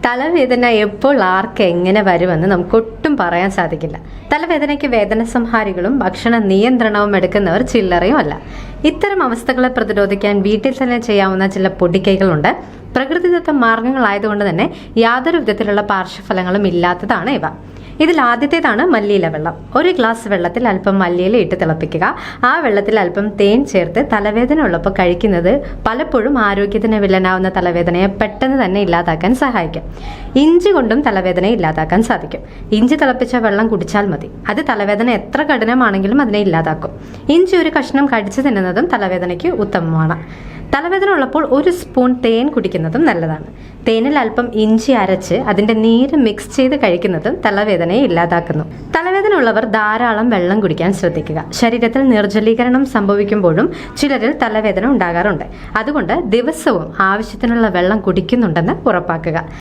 തലവേദന എപ്പോൾ ആർക്ക് എങ്ങനെ വരുമെന്ന് നമുക്കൊട്ടും പറയാൻ സാധിക്കില്ല. തലവേദനയ്ക്ക് വേദന സംഹാരികളും ഭക്ഷണ നിയന്ത്രണവും എടുക്കുന്നവർ ചില്ലറയും അല്ല. ഇത്തരം അവസ്ഥകളെ പ്രതിരോധിക്കാൻ വീട്ടിൽ തന്നെ ചെയ്യാവുന്ന ചില പൊടിക്കൈകളുണ്ട്. പ്രകൃതിദത്ത മാർഗങ്ങളായതുകൊണ്ട് തന്നെ യാതൊരു വിധത്തിലുള്ള പാർശ്വഫലങ്ങളും ഇല്ലാത്തതാണ് ഇവ. ഇതിൽ ആദ്യത്തേതാണ് മല്ലിയില വെള്ളം. ഒരു ഗ്ലാസ് വെള്ളത്തിൽ അല്പം മല്ലിയില ഇട്ട് തിളപ്പിക്കുക. ആ വെള്ളത്തിൽ അല്പം തേൻ ചേർത്ത് തലവേദന ഉള്ളപ്പോൾ കഴിക്കുന്നത് പലപ്പോഴും ആരോഗ്യത്തിന് വില്ലനാവുന്ന തലവേദനയെ പെട്ടെന്ന് തന്നെ ഇല്ലാതാക്കാൻ സഹായിക്കും. ഇഞ്ചി കൊണ്ടും തലവേദന ഇല്ലാതാക്കാൻ സാധിക്കും. ഇഞ്ചി തിളപ്പിച്ച വെള്ളം കുടിച്ചാൽ മതി. അത് തലവേദന എത്ര കഠിനമാണെങ്കിലും അതിനെ ഇല്ലാതാക്കും. ഇഞ്ചി ഒരു കഷ്ണം കടിച്ചു തിന്നുന്നതും തലവേദനയ്ക്ക് ഉത്തമമാണ്. തലവേദന ഉള്ളപ്പോൾ ഒരു സ്പൂൺ തേൻ കുടിക്കുന്നതും നല്ലതാണ്. തേനിൽ അല്പം ഇഞ്ചി അരച്ച് അതിന്റെ നീര് മിക്സ് ചെയ്ത് കഴിക്കുന്നതും തലവേദനയെ ഇല്ലാതാക്കുന്നു. തലവേദന ഉള്ളവർ ധാരാളം വെള്ളം കുടിക്കാൻ ശ്രദ്ധിക്കുക. ശരീരത്തിൽ നിർജ്ജലീകരണം സംഭവിക്കുമ്പോഴും ചിലരിൽ തലവേദന ഉണ്ടാകാറുണ്ട്. അതുകൊണ്ട് ദിവസവും ആവശ്യത്തിനുള്ള വെള്ളം കുടിക്കുന്നുണ്ടെന്ന് ഉറപ്പാക്കുക.